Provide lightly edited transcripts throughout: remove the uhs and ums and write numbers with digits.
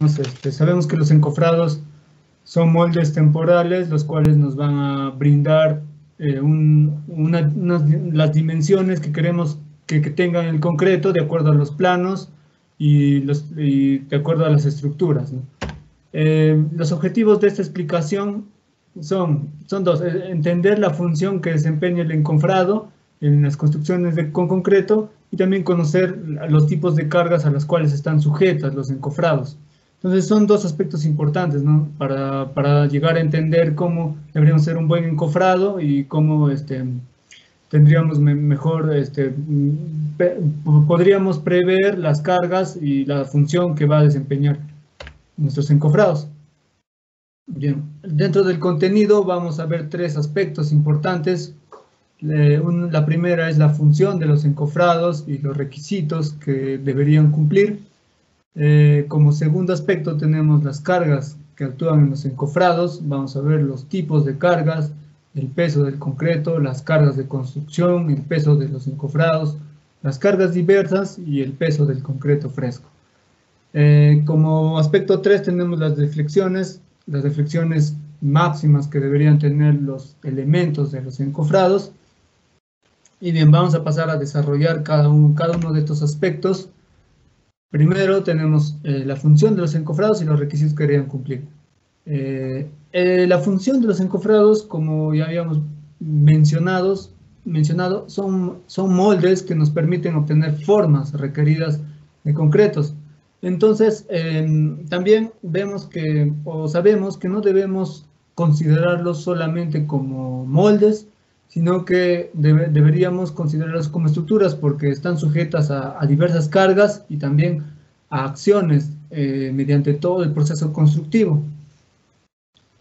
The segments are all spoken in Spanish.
Sabemos que los encofrados son moldes temporales, los cuales nos van a brindar las dimensiones que queremos que tengan el concreto de acuerdo a los planos y de acuerdo a las estructuras, ¿no? Los objetivos de esta explicación son dos: entender la función que desempeña el encofrado en las construcciones con concreto, y también conocer los tipos de cargas a las cuales están sujetas los encofrados. Entonces son dos aspectos importantes, ¿no? Para llegar a entender cómo deberíamos ser un buen encofrado y cómo tendríamos mejor, podríamos prever las cargas y la función que va a desempeñar nuestros encofrados. Bien, dentro del contenido vamos a ver tres aspectos importantes. La primera es la función de los encofrados y los requisitos que deberían cumplir. Como segundo aspecto tenemos las cargas que actúan en los encofrados. Vamos a ver los tipos de cargas, el peso del concreto, las cargas de construcción, el peso de los encofrados, las cargas diversas y el peso del concreto fresco. Como aspecto 3 tenemos las deflexiones máximas que deberían tener los elementos de los encofrados. Y bien, vamos a pasar a desarrollar cada uno de estos aspectos. Primero tenemos la función de los encofrados y los requisitos que deberían cumplir. La función de los encofrados, como ya habíamos mencionado, son moldes que nos permiten obtener formas requeridas de concretos. Entonces, también sabemos que no debemos considerarlos solamente como moldes, sino que deberíamos considerarlos como estructuras, porque están sujetas a diversas cargas y también a acciones mediante todo el proceso constructivo.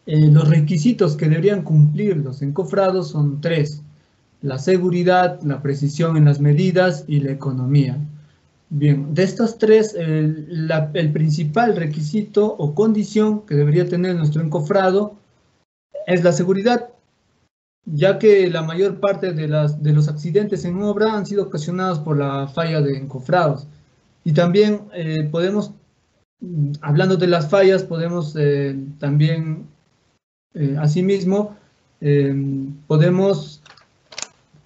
Los requisitos que deberían cumplir los encofrados son tres: la seguridad, la precisión en las medidas y la economía. Bien, de estas tres, el principal requisito o condición que debería tener nuestro encofrado es la seguridad, ya que la mayor parte de los accidentes en obra han sido ocasionados por la falla de encofrados. Y también hablando de las fallas, podemos también, asimismo, podemos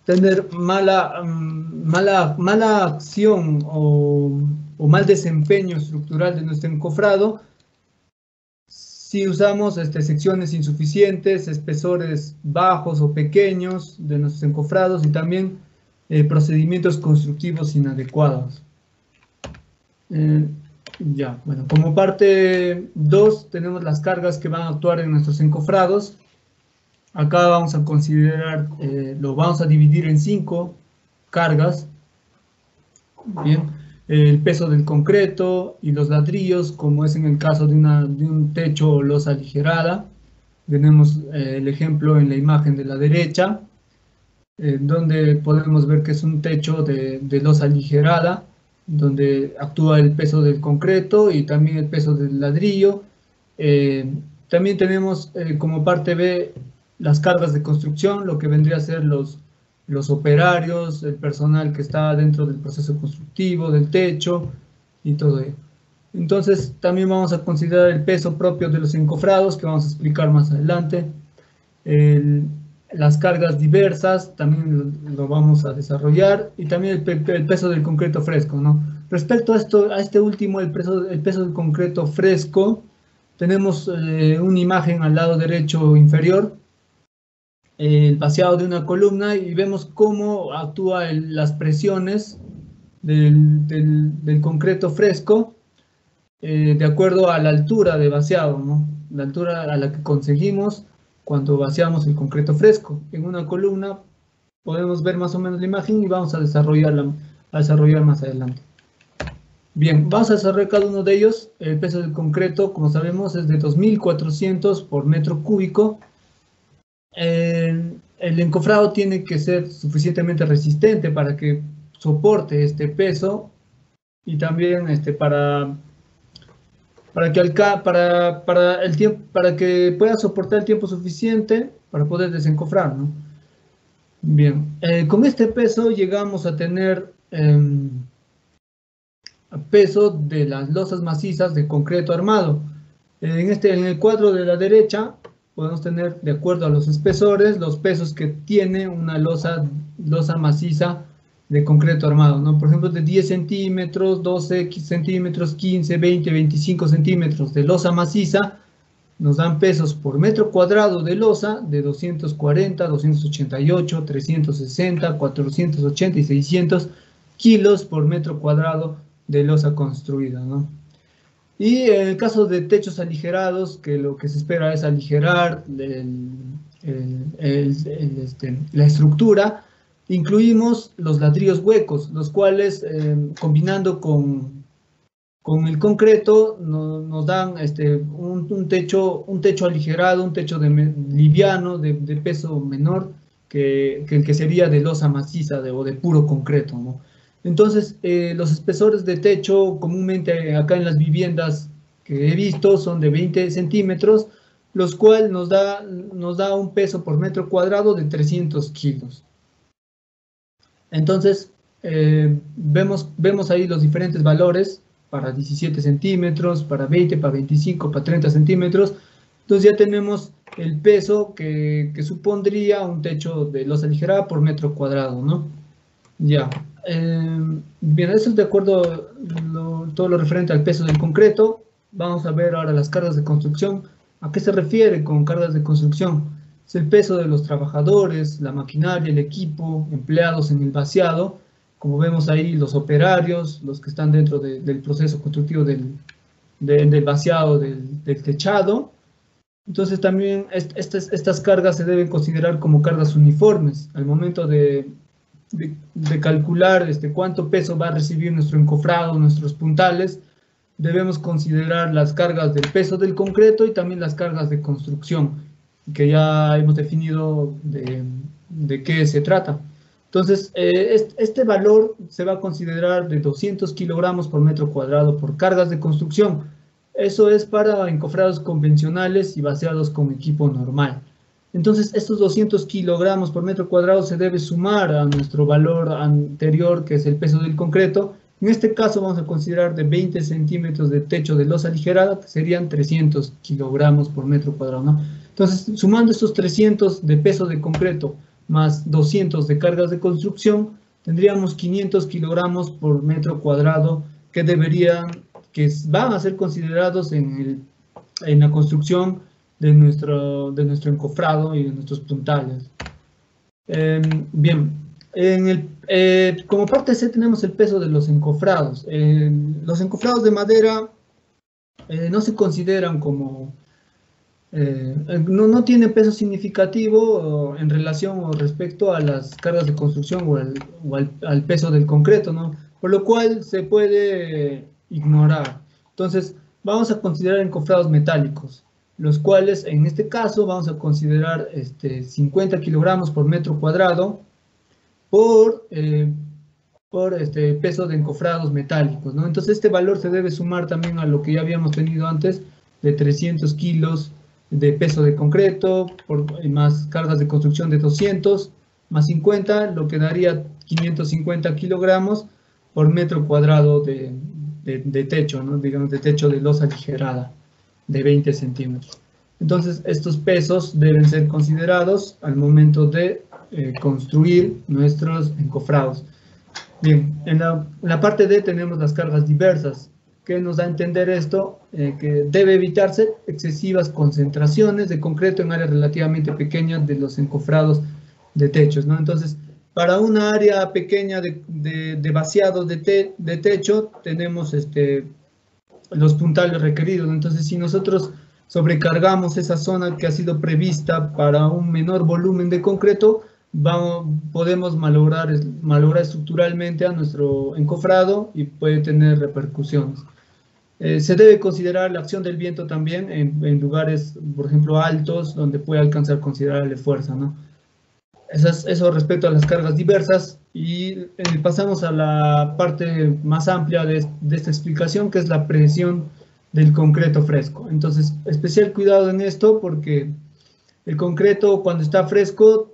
tener mala acción o mal desempeño estructural de nuestro encofrado si usamos secciones insuficientes, espesores bajos o pequeños de nuestros encofrados, y también procedimientos constructivos inadecuados. Bueno, como parte 2 tenemos las cargas que van a actuar en nuestros encofrados. Acá vamos a considerar, lo vamos a dividir en 5 cargas. Bien, el peso del concreto y los ladrillos, como es en el caso de un techo o losa aligerada. Tenemos el ejemplo en la imagen de la derecha, donde podemos ver que es un techo de losa aligerada, donde actúa el peso del concreto y también el peso del ladrillo. También tenemos como parte B las cargas de construcción, lo que vendría a ser los operarios, el personal que está dentro del proceso constructivo, del techo y todo ello. Entonces también vamos a considerar el peso propio de los encofrados, que vamos a explicar más adelante. Las cargas diversas también lo vamos a desarrollar, y también el peso del concreto fresco, ¿no? Respecto a este último, el peso del concreto fresco, tenemos una imagen al lado derecho inferior, el vaciado de una columna, y vemos cómo actúan las presiones del concreto fresco de acuerdo a la altura de vaciado, ¿no? La altura a la que conseguimos cuando vaciamos el concreto fresco. En una columna podemos ver más o menos la imagen y vamos a desarrollar más adelante. Bien, vamos a desarrollar cada uno de ellos. El peso del concreto, como sabemos, es de 2.400 por metro cúbico. El encofrado tiene que ser suficientemente resistente para que soporte este peso, y también para que pueda soportar el tiempo suficiente para poder desencofrar, ¿no? Bien, con este peso llegamos a tener peso de las losas macizas de concreto armado. En el cuadro de la derecha podemos tener, de acuerdo a los espesores, los pesos que tiene una losa maciza de concreto armado, ¿no? Por ejemplo, de 10 centímetros, 12 centímetros, 15, 20, 25 centímetros de losa maciza, nos dan pesos por metro cuadrado de losa de 240, 288, 360, 480 y 600 kilos por metro cuadrado de losa construida, ¿no? Y en el caso de techos aligerados, que lo que se espera es aligerar la estructura, incluimos los ladrillos huecos, los cuales, combinando con el concreto, nos dan un techo aligerado, un techo liviano, de peso menor que el que sería de losa maciza o de puro concreto, ¿no? Entonces, los espesores de techo comúnmente acá en las viviendas que he visto son de 20 centímetros, los cuales nos da un peso por metro cuadrado de 300 kilos. Entonces, vemos ahí los diferentes valores para 17 centímetros, para 20, para 25, para 30 centímetros. Entonces ya tenemos el peso que supondría un techo de losa aligerada por metro cuadrado, ¿no? Ya. Bien, eso es de acuerdo todo lo referente al peso del concreto. Vamos a ver ahora las cargas de construcción. ¿A qué se refiere con cargas de construcción? Es el peso de los trabajadores, la maquinaria, el equipo, empleados en el vaciado. Como vemos ahí, los operarios, los que están dentro del proceso constructivo del vaciado del techado. Entonces también estas cargas se deben considerar como cargas uniformes. Al momento de calcular cuánto peso va a recibir nuestro encofrado, nuestros puntales, debemos considerar las cargas del peso del concreto y también las cargas de construcción, que ya hemos definido de qué se trata. Entonces, este valor se va a considerar de 200 kilogramos por metro cuadrado por cargas de construcción. Eso es para encofrados convencionales y vaciados con equipo normal. Entonces, estos 200 kilogramos por metro cuadrado se debe sumar a nuestro valor anterior, que es el peso del concreto. En este caso vamos a considerar de 20 centímetros de techo de losa aligerada, que serían 300 kilogramos por metro cuadrado, ¿no? Entonces, sumando estos 300 de peso de concreto más 200 de cargas de construcción, tendríamos 500 kilogramos por metro cuadrado que van a ser considerados en la construcción de nuestro encofrado y de nuestros puntales. Bien, como parte C tenemos el peso de los encofrados. Los encofrados de madera no se consideran como... no tienen peso significativo en relación o respecto a las cargas de construcción o al peso del concreto, ¿no? Por lo cual se puede ignorar. Entonces, vamos a considerar encofrados metálicos, los cuales en este caso vamos a considerar 50 kilogramos por metro cuadrado por peso de encofrados metálicos, ¿no? Entonces este valor se debe sumar también a lo que ya habíamos tenido antes de 300 kilos de peso de concreto, más cargas de construcción de 200, más 50, lo que daría 550 kilogramos por metro cuadrado de techo, ¿no? Digamos, de techo de losa aligerada de 20 centímetros. Entonces, estos pesos deben ser considerados al momento de construir nuestros encofrados. Bien, en la parte D tenemos las cargas diversas. ¿Qué nos da a entender esto? Que debe evitarse excesivas concentraciones de concreto en áreas relativamente pequeñas de los encofrados de techos, ¿no? Entonces, para una área pequeña de vaciado de techo, tenemos los puntales requeridos. Entonces, si nosotros sobrecargamos esa zona que ha sido prevista para un menor volumen de concreto, podemos malograr estructuralmente a nuestro encofrado y puede tener repercusiones. Se debe considerar la acción del viento también en lugares, por ejemplo, altos, donde puede alcanzar considerable fuerza, ¿no? Eso respecto a las cargas diversas. Y pasamos a la parte más amplia de esta explicación, que es la presión del concreto fresco. Entonces, especial cuidado en esto, porque el concreto, cuando está fresco,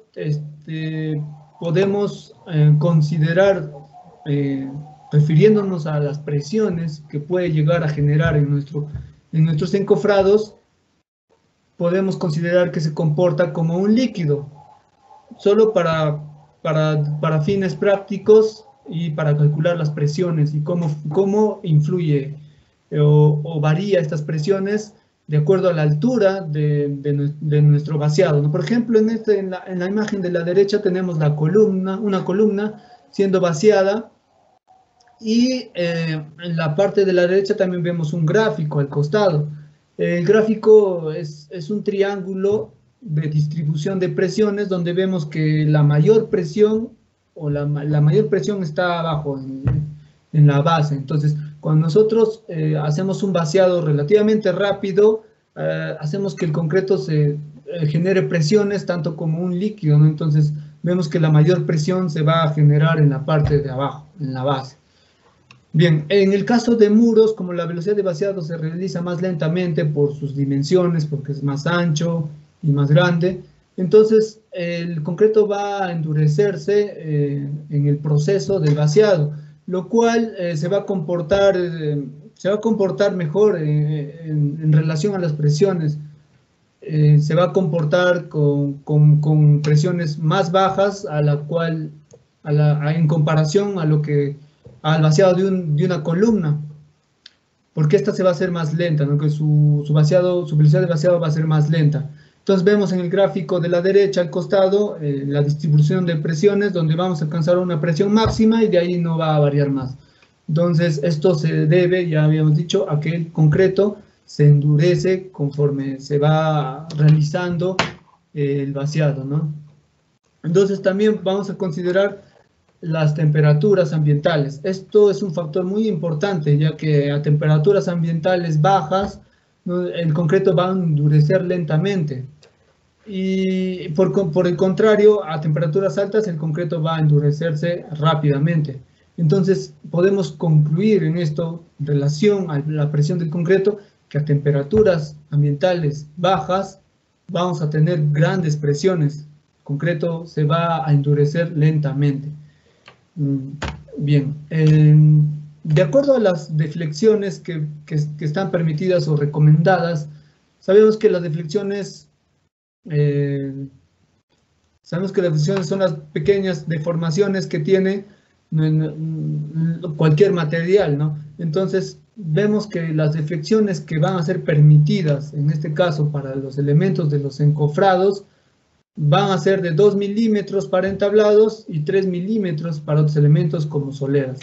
podemos considerar refiriéndonos a las presiones que puede llegar a generar en nuestros encofrados, podemos considerar que se comporta como un líquido, solo para fines prácticos y para calcular las presiones y cómo influye o varía estas presiones de acuerdo a la altura de nuestro vaciado, ¿no? Por ejemplo, en la imagen de la derecha tenemos una columna siendo vaciada, y en la parte de la derecha también vemos un gráfico al costado. El gráfico es un triángulo de distribución de presiones donde vemos que la mayor presión la mayor presión está abajo en la base. Entonces, cuando nosotros hacemos un vaciado relativamente rápido, hacemos que el concreto se genere presiones tanto como un líquido, ¿no? Entonces, vemos que la mayor presión se va a generar en la parte de abajo, en la base. Bien, en el caso de muros, como la velocidad de vaciado se realiza más lentamente por sus dimensiones, porque es más ancho y más grande, entonces el concreto va a endurecerse en el proceso del vaciado, lo cual se va a comportar mejor en relación a las presiones. Se va a comportar con presiones más bajas en comparación al vaciado de una columna, porque esta se va a hacer más lenta, ¿no? Que su velocidad de vaciado va a ser más lenta. Entonces vemos en el gráfico de la derecha al costado la distribución de presiones, donde vamos a alcanzar una presión máxima y de ahí no va a variar más. Entonces esto se debe, ya habíamos dicho, a que el concreto se endurece conforme se va realizando el vaciado, ¿no? Entonces también vamos a considerar las temperaturas ambientales. Esto es un factor muy importante, ya que a temperaturas ambientales bajas, ¿no?, el concreto va a endurecer lentamente. Y por el contrario, a temperaturas altas el concreto va a endurecerse rápidamente. Entonces podemos concluir en esto, en relación a la presión del concreto, que a temperaturas ambientales bajas vamos a tener grandes presiones. El concreto se va a endurecer lentamente. Bien, de acuerdo a las deflexiones que están permitidas o recomendadas, sabemos que las deflexiones son las pequeñas deformaciones que tiene cualquier material, ¿no? Entonces vemos que las deflexiones que van a ser permitidas, en este caso para los elementos de los encofrados, van a ser de 2 milímetros para entablados y 3 milímetros para otros elementos como soleras.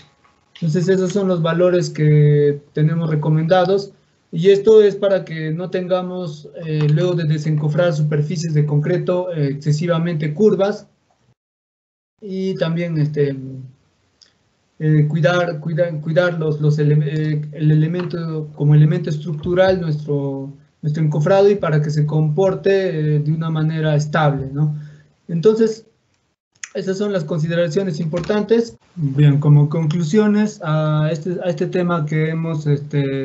Entonces esos son los valores que tenemos recomendados, y esto es para que no tengamos, luego de desencofrar superficies de concreto excesivamente curvas, y también cuidar el elemento como elemento estructural, nuestro encofrado, y para que se comporte de una manera estable, ¿no? Entonces, esas son las consideraciones importantes. Bien, como conclusiones a este tema que hemos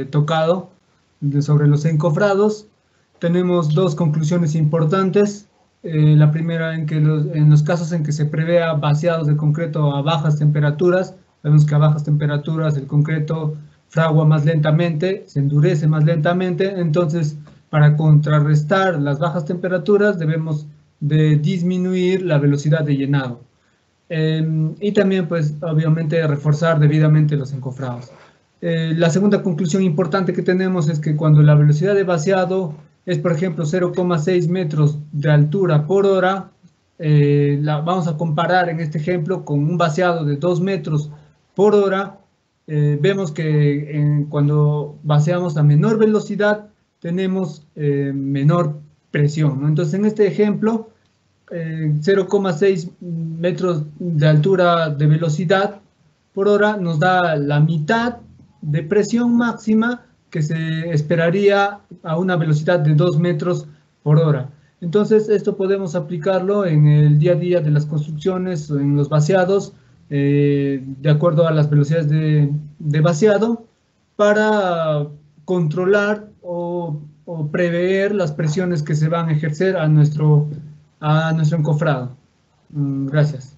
tocado sobre los encofrados, tenemos dos conclusiones importantes. La primera, en los casos en que se prevea vaciados de concreto a bajas temperaturas, vemos que a bajas temperaturas el concreto fragua más lentamente, se endurece más lentamente. Entonces, para contrarrestar las bajas temperaturas debemos de disminuir la velocidad de llenado. Y también, pues, obviamente, reforzar debidamente los encofrados. La segunda conclusión importante que tenemos es que cuando la velocidad de vaciado es, por ejemplo, 0,6 metros de altura por hora, vamos a comparar en este ejemplo con un vaciado de 2 metros por hora. Vemos que cuando vaciamos a menor velocidad tenemos menor presión, ¿no? Entonces, en este ejemplo, 0,6 metros de altura de velocidad por hora nos da la mitad de presión máxima que se esperaría a una velocidad de 2 metros por hora. Entonces, esto podemos aplicarlo en el día a día de las construcciones, en los vaciados, de acuerdo a las velocidades de vaciado, para controlar o prever las presiones que se van a ejercer a nuestro encofrado. Gracias.